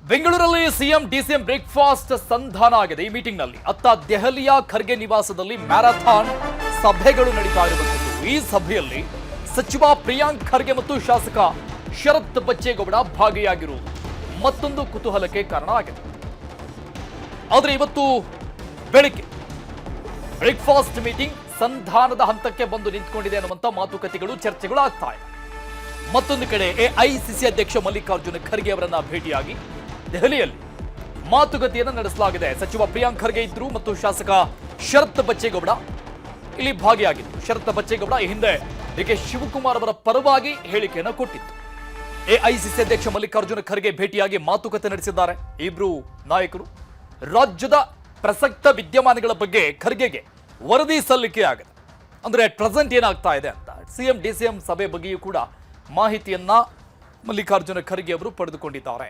ಬೆಂಗಳೂರಲ್ಲಿ CM DCM breakfast ಸಂಧಾನ ಆಗಿದೆ. ಈ ಮೀಟಿಂಗ್ನಲ್ಲಿ ಅತ್ತ ದೆಹಲಿಯ ಖರ್ಗೆ ನಿವಾಸದಲ್ಲಿ ಮ್ಯಾರಥಾನ್ ಸಭೆಗಳು ನಡೀತಾ ಇರುವಂತದ್ದು. ಈ ಸಭೆಯಲ್ಲಿ ಸಚಿವ ಪ್ರಿಯಾಂಕ್ ಖರ್ಗೆ ಮತ್ತು ಶಾಸಕ ಶರತ್ ಬಚ್ಚೇಗೌಡ ಭಾಗಿಯಾಗಿರುವುದು ಮತ್ತೊಂದು ಕುತೂಹಲಕ್ಕೆ ಕಾರಣ ಆಗಿದೆ. ಆದರೆ ಇವತ್ತು ಬೆಳಿಗ್ಗೆ ಬ್ರೇಕ್ಫಾಸ್ಟ್ ಮೀಟಿಂಗ್ ಸಂಧಾನದ ಹಂತಕ್ಕೆ ಬಂದು ನಿಂತ್ಕೊಂಡಿದೆ ಅನ್ನುವಂಥ ಮಾತುಕತೆಗಳು ಚರ್ಚೆಗಳು ಆಗ್ತಾ ಇದೆ. ಮತ್ತೊಂದು ಕಡೆ ಎಐಸಿಸಿ ಅಧ್ಯಕ್ಷ ಮಲ್ಲಿಕಾರ್ಜುನ ಖರ್ಗೆ ಅವರನ್ನ ಭೇಟಿಯಾಗಿ ದೆಹಲಿಯಲ್ಲಿ ಮಾತುಕತೆಯನ್ನು ನಡೆಸಲಾಗಿದೆ. ಸಚಿವ ಪ್ರಿಯಾಂಕ್ ಖರ್ಗೆ ಇದ್ರು ಮತ್ತು ಶಾಸಕ ಶರತ್ ಬಚ್ಚೇಗೌಡ ಇಲ್ಲಿ ಭಾಗಿಯಾಗಿತ್ತು. ಶರತ್ ಬಚ್ಚೇಗೌಡ ಈ ಹಿಂದೆ ಡಿಕೆ ಶಿವಕುಮಾರ್ ಅವರ ಪರವಾಗಿ ಹೇಳಿಕೆಯನ್ನು ಕೊಟ್ಟಿತ್ತು. ಎಐಸಿಸಿ ಅಧ್ಯಕ್ಷ ಮಲ್ಲಿಕಾರ್ಜುನ ಖರ್ಗೆ ಭೇಟಿಯಾಗಿ ಮಾತುಕತೆ ನಡೆಸಿದ್ದಾರೆ. ಇಬ್ರು ನಾಯಕರು ರಾಜ್ಯದ ಪ್ರಸಕ್ತ ವಿದ್ಯಮಾನಗಳ ಬಗ್ಗೆ ಖರ್ಗೆಗೆ ವರದಿ ಸಲ್ಲಿಕೆ ಆಗಿದೆ. ಅಂದ್ರೆ ಪ್ರೆಸೆಂಟ್ ಏನಾಗ್ತಾ ಇದೆ ಅಂತ ಸಿಎಂ ಡಿಸಿಎಂ ಸಭೆ ಬಗ್ಗೆಯೂ ಕೂಡ ಮಾಹಿತಿಯನ್ನ ಮಲ್ಲಿಕಾರ್ಜುನ ಖರ್ಗೆ ಅವರು ಪಡೆದುಕೊಂಡಿದ್ದಾರೆ.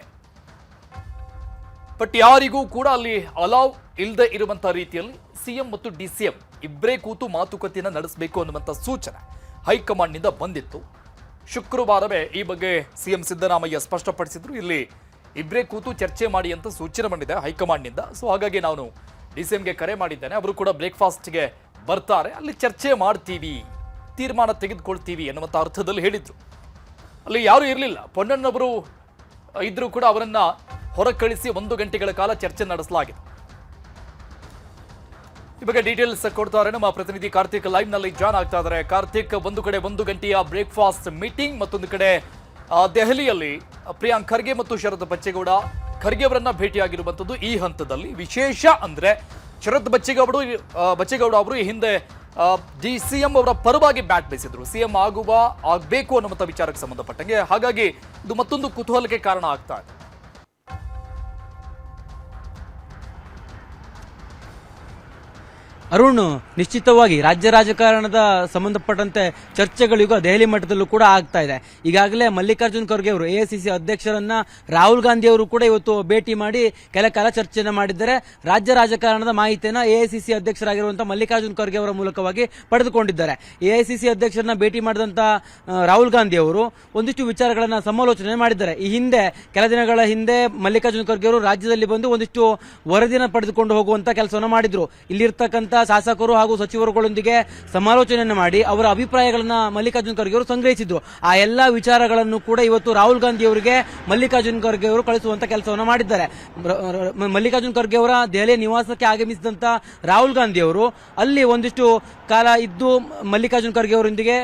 ಬಟ್ ಯಾರಿಗೂ ಕೂಡ ಅಲ್ಲಿ ಅಲೌವ್ ಇಲ್ಲದೆ ಇರುವಂತಹ ರೀತಿಯಲ್ಲಿ ಸಿಎಂ ಮತ್ತು ಡಿಸಿಎಂ ಇಬ್ಬರೇ ಕೂತು ಮಾತುಕತೆಯನ್ನು ನಡೆಸಬೇಕು ಅನ್ನುವಂಥ ಸೂಚನೆ ಹೈಕಮಾಂಡ್ನಿಂದ ಬಂದಿತ್ತು. ಶುಕ್ರವಾರವೇ ಈ ಬಗ್ಗೆ ಸಿಎಂ ಸಿದ್ದರಾಮಯ್ಯ ಸ್ಪಷ್ಟಪಡಿಸಿದ್ರು. ಇಲ್ಲಿ ಇಬ್ಬರೇ ಕೂತು ಚರ್ಚೆ ಮಾಡಿ ಅಂತ ಸೂಚನೆ ಬಂದಿದೆ ಹೈಕಮಾಂಡ್ನಿಂದ. ಸೊ ಹಾಗಾಗಿ ನಾನು ಡಿಸಿಎಂಗೆ ಕರೆ ಮಾಡಿದ್ದೇನೆ. ಅವರು ಕೂಡ ಬ್ರೇಕ್ಫಾಸ್ಟ್ಗೆ ಬರ್ತಾರೆ, ಅಲ್ಲಿ ಚರ್ಚೆ ಮಾಡ್ತೀವಿ, ತೀರ್ಮಾನ ತೆಗೆದುಕೊಳ್ತೀವಿ ಎನ್ನುವಂಥ ಅರ್ಥದಲ್ಲಿ ಹೇಳಿದ್ರು. ಅಲ್ಲಿ ಯಾರೂ ಇರಲಿಲ್ಲ, ಪೊನ್ನಣ್ಣವರು ಇದ್ರೂ ಕೂಡ ಅವರನ್ನ ಹೊರಕಳಿಸಿ 1 ಗಂಟೆಗಳ ಕಾಲ ಚರ್ಚೆ ನಡೆಸಲಾಗಿದೆ. ಈ ಬಗ್ಗೆ ಡೀಟೇಲ್ಸ್ ಕೊಡ್ತಾರೆ ನಮ್ಮ ಪ್ರತಿನಿಧಿ ಕಾರ್ತಿಕ್ ಲೈವ್ ನಲ್ಲಿ ಜಾಯ್ನ್ ಆಗ್ತಾ ಇದ್ದಾರೆ. ಕಾರ್ತಿಕ್, ಒಂದು ಕಡೆ 1 ಗಂಟೆಯ ಬ್ರೇಕ್ಫಾಸ್ಟ್ ಮೀಟಿಂಗ್, ಮತ್ತೊಂದು ಕಡೆ ದೆಹಲಿಯಲ್ಲಿ ಪ್ರಿಯಾಂಕ್ ಖರ್ಗೆ ಮತ್ತು ಶರತ್ ಬಚ್ಚೇಗೌಡ ಖರ್ಗೆ ಅವರನ್ನ ಭೇಟಿಯಾಗಿರುವಂತದ್ದು. ಈ ಹಂತದಲ್ಲಿ ವಿಶೇಷ ಅಂದ್ರೆ ಶರತ್ ಬಚ್ಚೇಗೌಡ ಅವರು ಈ ಹಿಂದೆ ಸಿಎಂ ಅವರ ಪರವಾಗಿ ಬ್ಯಾಟ್ ಬೀಸಿದ್ರು, ಸಿಎಂ ಆಗಬೇಕು ಅನ್ನುವಂಥ ವಿಚಾರಕ್ಕೆ ಸಂಬಂಧಪಟ್ಟಂಗೆ. ಹಾಗಾಗಿ ಇದು ಮತ್ತೊಂದು ಕುತೂಹಲಕ್ಕೆ ಕಾರಣ ಆಗ್ತಾ ಇದೆ. ಅರುಣ್, ನಿಶ್ಚಿತವಾಗಿ ರಾಜ್ಯ ರಾಜಕಾರಣದ ಸಂಬಂಧಪಟ್ಟಂತೆ ಚರ್ಚೆಗಳು ಈಗ ದೆಹಲಿ ಮಟ್ಟದಲ್ಲೂ ಕೂಡ ಆಗ್ತಾ ಇದೆ. ಈಗಾಗಲೇ ಮಲ್ಲಿಕಾರ್ಜುನ್ ಖರ್ಗೆ ಅವರು ಎಐಸಿಸಿ ಅಧ್ಯಕ್ಷರನ್ನ ರಾಹುಲ್ ಗಾಂಧಿ ಅವರು ಕೂಡ ಇವತ್ತು ಭೇಟಿ ಮಾಡಿ ಕೆಲ ಕಾಲ ಚರ್ಚೆಯನ್ನು ಮಾಡಿದ್ದಾರೆ. ರಾಜ್ಯ ರಾಜಕಾರಣದ ಮಾಹಿತಿಯನ್ನು ಎಐಸಿಸಿ ಅಧ್ಯಕ್ಷರಾಗಿರುವಂತಹ ಮಲ್ಲಿಕಾರ್ಜುನ್ ಖರ್ಗೆ ಅವರ ಮೂಲಕವಾಗಿ ಪಡೆದುಕೊಂಡಿದ್ದಾರೆ. ಎಐಸಿಸಿ ಅಧ್ಯಕ್ಷರನ್ನ ಭೇಟಿ ಮಾಡಿದಂತ ರಾಹುಲ್ ಗಾಂಧಿ ಅವರು ಒಂದಿಷ್ಟು ವಿಚಾರಗಳನ್ನ ಸಮಾಲೋಚನೆ ಮಾಡಿದ್ದಾರೆ. ಈ ಹಿಂದೆ ಕೆಲ ದಿನಗಳ ಹಿಂದೆ ಮಲ್ಲಿಕಾರ್ಜುನ್ ಖರ್ಗೆ ಅವರು ರಾಜ್ಯದಲ್ಲಿ ಬಂದು ಒಂದಿಷ್ಟು ವರದಿಯನ್ನು ಪಡೆದುಕೊಂಡು ಹೋಗುವಂತ ಕೆಲಸವನ್ನು ಮಾಡಿದ್ರು. ಇಲ್ಲಿರ್ತಕ್ಕಂಥ ಶಾಸಕರು ಹಾಗೂ ಸಚಿವರುಗಳೊಂದಿಗೆ ಸಮಾಲೋಚನೆಯನ್ನು ಮಾಡಿ ಅವರ ಅಭಿಪ್ರಾಯಗಳನ್ನ ಮಲ್ಲಿಕಾರ್ಜುನ್ ಖರ್ಗೆ ಅವರು ಸಂಗ್ರಹಿಸಿದ್ರು. ಆ ಎಲ್ಲಾ ವಿಚಾರಗಳನ್ನು ಕೂಡ ಇವತ್ತು ರಾಹುಲ್ ಗಾಂಧಿ ಅವರಿಗೆ ಮಲ್ಲಿಕಾರ್ಜುನ್ ಖರ್ಗೆ ಅವರು ಕಳಿಸುವಂತ ಕೆಲಸವನ್ನು ಮಾಡಿದ್ದಾರೆ. ಮಲ್ಲಿಕಾರ್ಜುನ್ ಖರ್ಗೆ ಅವರ ದೆಹಲಿ ನಿವಾಸಕ್ಕೆ ಆಗಮಿಸಿದಂತ ರಾಹುಲ್ ಗಾಂಧಿ ಅವರು ಅಲ್ಲಿ ಒಂದಿಷ್ಟು ಕಾಲ ಇದ್ದು ಮಲ್ಲಿಕಾರ್ಜುನ್ ಖರ್ಗೆ ಅವರೊಂದಿಗೆ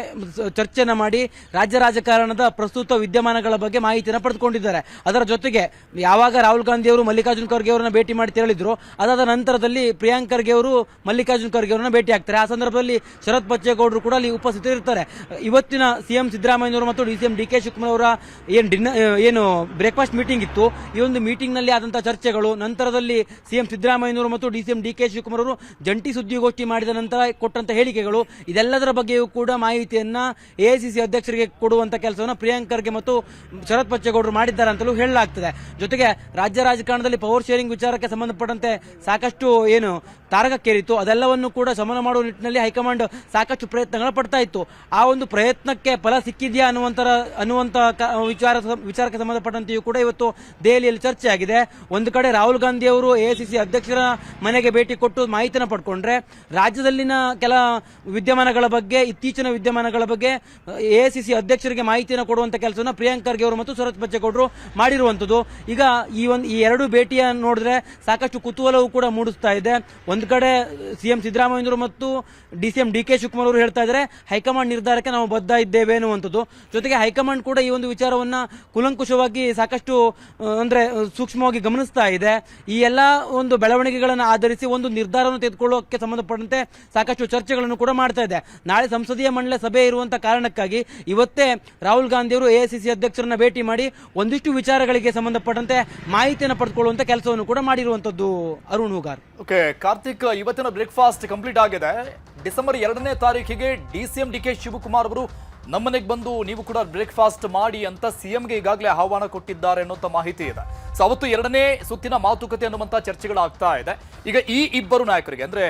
ಚರ್ಚೆಯನ್ನು ಮಾಡಿ ರಾಜ್ಯ ರಾಜಕಾರಣದ ಪ್ರಸ್ತುತ ವಿದ್ಯಮಾನಗಳ ಬಗ್ಗೆ ಮಾಹಿತಿಯನ್ನು ಪಡೆದುಕೊಂಡಿದ್ದಾರೆ. ಅದರ ಜೊತೆಗೆ ಯಾವಾಗ ರಾಹುಲ್ ಗಾಂಧಿ ಅವರು ಮಲ್ಲಿಕಾರ್ಜುನ್ ಖರ್ಗೆ ಅವರನ್ನ ಭೇಟಿ ಮಾಡಿ ತೆರಳಿದ್ರು, ಅದಾದ ನಂತರದಲ್ಲಿ ಪ್ರಿಯಾಂಕ್ ಖರ್ಗೆ ಅವರು ಮಲ್ಲಿಕಾರ್ಜುನ್ ಖರ್ಗೆ ಅವರನ್ನ ಭೇಟಿ ಆಗ್ತಾರೆ. ಆ ಸಂದರ್ಭದಲ್ಲಿ ಶರತ್ ಬಚ್ಚೇಗೌಡರು ಕೂಡ ಅಲ್ಲಿ ಉಪಸ್ಥಿತರಿರ್ತಾರೆ. ಇವತ್ತಿನ ಸಿಎಂ ಸಿದ್ದರಾಮಯ್ಯವರು ಮತ್ತು ಡಿಸಿಎಂ ಡಿಕೆ ಶಿವಕುಮಾರ್ ಅವರ ಏನು ಬ್ರೇಕ್ಫಾಸ್ಟ್ ಮೀಟಿಂಗ್ ಇತ್ತು, ಈ ಒಂದು ಮೀಟಿಂಗ್ ನಲ್ಲಿ ಆದಂತಹ ಚರ್ಚೆಗಳು, ನಂತರದಲ್ಲಿ ಸಿಎಂ ಸಿದ್ದರಾಮಯ್ಯವರು ಮತ್ತು ಡಿಸಿಎಂ ಡಿಕೆ ಶಿವಕುಮಾರ್ ಅವರು ಜಂಟಿ ಸುದ್ದಿಗೋಷ್ಠಿ ಮಾಡಿದ ನಂತರ ಕೊಟ್ಟಂತ ಹೇಳಿಕೆಗಳು, ಇದೆಲ್ಲದರ ಬಗ್ಗೆಯೂ ಕೂಡ ಮಾಹಿತಿಯನ್ನ ಎಐಸಿಸಿ ಅಧ್ಯಕ್ಷರಿಗೆ ಕೊಡುವಂತ ಕೆಲಸವನ್ನು ಪ್ರಿಯಾಂಕ್ ಖರ್ಗೆ ಮತ್ತು ಶರತ್ ಬಚ್ಚೇಗೌಡರು ಮಾಡಿದ್ದಾರೆ ಅಂತಲೂ ಹೇಳಲಾಗ್ತದೆ. ಜೊತೆಗೆ ರಾಜ್ಯ ರಾಜಕಾರಣದಲ್ಲಿ ಪವರ್ ಶೇರಿಂಗ್ ವಿಚಾರಕ್ಕೆ ಸಂಬಂಧಪಟ್ಟಂತೆ ಸಾಕಷ್ಟು ಏನು ತಾರಕಕ್ಕೇರಿತ್ತು, ಅದೆಲ್ಲವನ್ನು ಕೂಡ ಶಮನ ಮಾಡುವ ನಿಟ್ಟಿನಲ್ಲಿ ಹೈಕಮಾಂಡ್ ಸಾಕಷ್ಟು ಪ್ರಯತ್ನಗಳು ಪಡ್ತಾ ಇತ್ತು. ಆ ಒಂದು ಪ್ರಯತ್ನಕ್ಕೆ ಫಲ ಸಿಕ್ಕಿದೆಯಾ ಅನ್ನುವಂತ ವಿಚಾರಕ್ಕೆ ಸಂಬಂಧಪಟ್ಟಂತೆಯೂ ಕೂಡ ಇವತ್ತು ದೆಹಲಿಯಲ್ಲಿ ಚರ್ಚೆ ಆಗಿದೆ. ಒಂದು ಕಡೆ ರಾಹುಲ್ ಗಾಂಧಿ ಅವರು ಎಐಸಿಸಿ ಅಧ್ಯಕ್ಷರ ಮನೆಗೆ ಭೇಟಿ ಕೊಟ್ಟು ಮಾಹಿತಿಯನ್ನು ಪಡ್ಕೊಂಡ್ರೆ, ರಾಜ್ಯದಲ್ಲಿನ ಕೆಲ ವಿದ್ಯಮಾನಗಳ ಬಗ್ಗೆ, ಇತ್ತೀಚಿನ ವಿದ್ಯಮಾನಗಳ ಬಗ್ಗೆ ಎಐಸಿಸಿ ಅಧ್ಯಕ್ಷರಿಗೆ ಮಾಹಿತಿಯನ್ನು ಕೊಡುವಂತ ಕೆಲಸವನ್ನು ಪ್ರಿಯಾಂಕ್ ಖರ್ಗೆ ಅವರು ಮತ್ತು ಶರತ್ ಬಚ್ಚೇಗೌಡರು ಮಾಡಿರುವಂತದ್ದು. ಈಗ ಈ ಎರಡು ಭೇಟಿಯ ನೋಡಿದ್ರೆ ಸಾಕಷ್ಟು ಕುತೂಹಲವೂ ಕೂಡ ಮೂಡಿಸ್ತಾ ಇದೆ. ಒಂದು ಕಡೆ ಸಿಎಂ ಸಿದ್ದರಾಮಯ್ಯವರು ಮತ್ತು ಡಿಸಿಎಂ ಡಿಕೆ ಶಿವಕುಮಾರ್ ಅವರು ಹೇಳ್ತಾ ಇದ್ದಾರೆ, ಹೈಕಮಾಂಡ್ ನಿರ್ಧಾರಕ್ಕೆ ನಾವು ಬದ್ಧ ಇದ್ದೇವೆ ಅನ್ನುವಂಥದ್ದು. ಜೊತೆಗೆ ಹೈಕಮಾಂಡ್ ಕೂಡ ಈ ಒಂದು ವಿಚಾರವನ್ನ ಕೂಲಂಕುಷವಾಗಿ ಸಾಕಷ್ಟು ಅಂದ್ರೆ ಸೂಕ್ಷ್ಮವಾಗಿ ಗಮನಿಸ್ತಾ ಇದೆ. ಈ ಎಲ್ಲಾ ಒಂದು ಬೆಳವಣಿಗೆಗಳನ್ನು ಆಧರಿಸಿ ಒಂದು ನಿರ್ಧಾರವನ್ನು ತೆಗೆದುಕೊಳ್ಳೋಕೆ ಸಂಬಂಧಪಟ್ಟಂತೆ ಸಾಕಷ್ಟು ಚರ್ಚೆಗಳನ್ನು ಕೂಡ ಮಾಡ್ತಾ ಇದೆ. ನಾಳೆ ಸಂಸದೀಯ ಮಂಡಳಿ ಸಭೆ ಇರುವಂತಹ ಕಾರಣಕ್ಕಾಗಿ ಇವತ್ತೇ ರಾಹುಲ್ ಗಾಂಧಿ ಅವರು ಎಐಸಿಸಿ ಅಧ್ಯಕ್ಷರನ್ನ ಭೇಟಿ ಮಾಡಿ ಒಂದಿಷ್ಟು ವಿಚಾರಗಳಿಗೆ ಸಂಬಂಧಪಟ್ಟಂತೆ ಮಾಹಿತಿಯನ್ನು ಪಡೆದುಕೊಳ್ಳುವಂತ ಕೆಲಸವನ್ನು ಕೂಡ ಮಾಡಿರುವಂತದ್ದು. ಅರುಣ್ ಹೂಗಾರ್. ಓಕೆ ಕಾರ್ತಿಕ್, ಇವತ್ತಿನ ಬ್ರೇಕ್ಫಾಸ್ಟ್ ಕಂಪ್ಲೀಟ್ ಆಗಿದೆ. ಡಿಸೆಂಬರ್ 2ನೇ ತಾರೀಕಿಗೆ ಡಿಸಿಎಂ ಡಿಕೆ ಶಿವಕುಮಾರ್ ಅವರು ನಮ್ಮನೆಗೆ ಬಂದು ನೀವು ಕೂಡ ಬ್ರೇಕ್ಫಾಸ್ಟ್ ಮಾಡಿ ಅಂತ ಸಿಎಂಗೆ ಈಗಾಗಲೇ ಆಹ್ವಾನ ಕೊಟ್ಟಿದ್ದಾರೆ ಅನ್ನೋಂಥ ಮಾಹಿತಿ ಇದೆ. ಸೊ ಅವತ್ತು 2ನೇ ಸುತ್ತಿನ ಮಾತುಕತೆ ಅನ್ನುವಂಥ ಚರ್ಚೆಗಳು ಆಗ್ತಾ ಇದೆ. ಈಗ ಈ ಇಬ್ಬರು ನಾಯಕರಿಗೆ ಅಂದ್ರೆ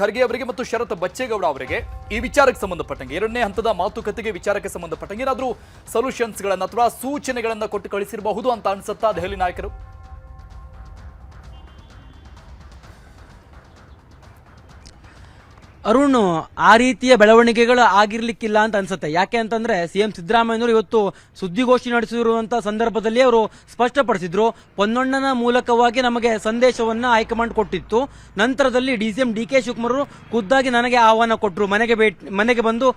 ಖರ್ಗೆ ಅವರಿಗೆ ಮತ್ತು ಶರತ್ ಬಚ್ಚೇಗೌಡ ಅವರಿಗೆ ಈ ವಿಚಾರಕ್ಕೆ ಸಂಬಂಧಪಟ್ಟಂಗೆ 2ನೇ ಹಂತದ ಮಾತುಕತೆಗೆ ವಿಚಾರಕ್ಕೆ ಸಂಬಂಧಪಟ್ಟಂಗೆ ಏನಾದರೂ ಸೊಲ್ಯೂಷನ್ಸ್ಗಳನ್ನ ಅಥವಾ ಸೂಚನೆಗಳನ್ನ ಕೊಟ್ಟು ಕಳಿಸಿರಬಹುದು ಅಂತ ಅನ್ಸುತ್ತಾ ದೆಹಲಿ ನಾಯಕರು? ಅರುಣ್, ಆ ರೀತಿಯ ಬೆಳವಣಿಗೆಗಳು ಆಗಿರ್ಲಿಕ್ಕಿಲ್ಲ ಅಂತ ಅನ್ಸುತ್ತೆ. ಯಾಕೆ ಅಂತಂದ್ರೆ ಸಿಎಂ ಸಿದ್ದರಾಮಯ್ಯನವರು ಇವತ್ತು ಸುದ್ದಿಗೋಷ್ಠಿ ನಡೆಸಿರುವಂತಹ ಸಂದರ್ಭದಲ್ಲಿ ಅವರು ಸ್ಪಷ್ಟಪಡಿಸಿದ್ರು, ಪೊನ್ನಣ್ಣನ ಮೂಲಕವಾಗಿ ನಮಗೆ ಸಂದೇಶವನ್ನ ಹೈಕಮಾಂಡ್ ಕೊಟ್ಟಿತ್ತು. ನಂತರದಲ್ಲಿ ಡಿಸಿಎಂ ಡಿ ಕೆ ಶಿವಕುಮಾರ್ ಖುದ್ದಾಗಿ ನನಗೆ ಆಹ್ವಾನ ಕೊಟ್ಟರು, ಮನೆಗೆ ಬಂದು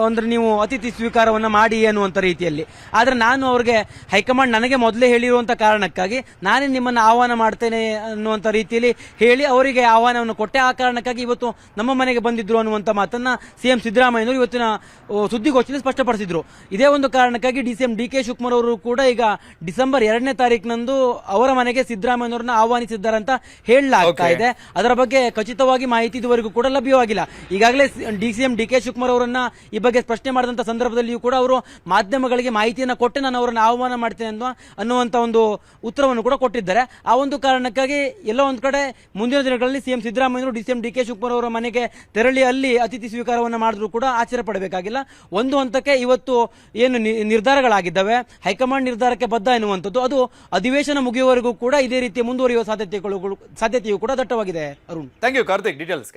ಅಂದ್ರೆ ನೀವು ಅತಿಥಿ ಸ್ವೀಕಾರವನ್ನ ಮಾಡಿ ಅನ್ನುವಂತ ರೀತಿಯಲ್ಲಿ. ಆದ್ರೆ ನಾನು ಅವ್ರಿಗೆ ಹೈಕಮಾಂಡ್ ನನಗೆ ಮೊದಲೇ ಹೇಳಿರುವಂತ ಕಾರಣಕ್ಕಾಗಿ ನಾನೇ ನಿಮ್ಮನ್ನ ಆಹ್ವಾನ ಮಾಡ್ತೇನೆ ಅನ್ನುವಂತ ರೀತಿಯಲ್ಲಿ ಹೇಳಿ ಅವರಿಗೆ ಆಹ್ವಾನವನ್ನು ಕೊಟ್ಟೆ. ಆ ಕಾರಣಕ್ಕಾಗಿ ಇವತ್ತು ನಮ್ಮ ಮನೆಗೆ ಬಂದಿದ್ರು ಅನ್ನುವಂತ ಮಾತನ್ನ ಸಿಎಂ ಸಿದ್ದರಾಮಯ್ಯನವರು ಇವತ್ತಿನ ಸುದ್ದಿಗೋಷ್ಠಿಯಲ್ಲಿ ಸ್ಪಷ್ಟಪಡಿಸಿದ್ರು. ಇದೇ ಒಂದು ಕಾರಣಕ್ಕಾಗಿ ಡಿಸಿಎಂ ಡಿ ಕೆ ಶಿವಕುಮಾರ್ ಅವರು ಕೂಡ ಈಗ ಡಿಸೆಂಬರ್ 2ನೇ ತಾರೀಕಿನಂದು ಅವರ ಮನೆಗೆ ಸಿದ್ದರಾಮಯ್ಯನವರನ್ನ ಆಹ್ವಾನಿಸಿದ್ದಾರೆ ಅಂತ ಹೇಳಲಾಗ್ತಾ ಇದೆ. ಅದರ ಬಗ್ಗೆ ಖಚಿತವಾಗಿ ಮಾಹಿತಿ ಇದುವರೆಗೂ ಕೂಡ ಲಭ್ಯವಾಗಿಲ್ಲ. ಈಗಾಗಲೇ ಡಿಸಿಎಂ ಡಿ ಕೆ ಶಿವಕುಮಾರ್ ಅವರನ್ನ ಈ ಬಗ್ಗೆ ಪ್ರಶ್ನೆ ಮಾಡಿದಂತ ಸಂದರ್ಭದಲ್ಲಿಯೂ ಕೂಡ ಅವರು ಮಾಧ್ಯಮಗಳಿಗೆ ಮಾಹಿತಿಯನ್ನು ಕೊಟ್ಟು ನಾನು ಅವರನ್ನು ಆಹ್ವಾನ ಮಾಡ್ತೇನೆ ಅನ್ನುವಂತ ಒಂದು ಉತ್ತರವನ್ನು ಕೂಡ ಕೊಟ್ಟಿದ್ದಾರೆ. ಆ ಒಂದು ಕಾರಣಕ್ಕಾಗಿ ಎಲ್ಲ ಒಂದ್ ಕಡೆ ಮುಂದಿನ ದಿನಗಳಲ್ಲಿ ಸಿಎಂ ಸಿದ್ದರಾಮಯ್ಯನವರು ಡಿಸಿಎಂ ಡಿ ಕೆ ಶಿವಕುಮಾರ್ ಅವರ ಮನೆಗೆ ತೆರಳಿ ಅಲ್ಲಿ ಅತಿಥಿ ಸ್ವೀಕಾರವನ್ನು ಮಾಡಿದ್ರು ಕೂಡ ಆಶ್ಚರ್ಯ ಪಡಬೇಕಾಗಿಲ್ಲ. ಒಂದು ಹಂತಕ್ಕೆ ಇವತ್ತು ಏನು ನಿರ್ಧಾರಗಳಾಗಿದ್ದಾವೆ, ಹೈಕಮಾಂಡ್ ನಿರ್ಧಾರಕ್ಕೆ ಬದ್ಧ ಎನ್ನುವಂಥದ್ದು, ಅದು ಅಧಿವೇಶನ ಮುಗಿಯುವವರೆಗೂ ಕೂಡ ಇದೇ ರೀತಿ ಮುಂದುವರಿಯುವ ಸಾಧ್ಯತೆಯೂ ಕೂಡ ದಟ್ಟವಾಗಿದೆ. Arun, thank you Karthik ಡೀಟೇಲ್ಸ್ಗೆ.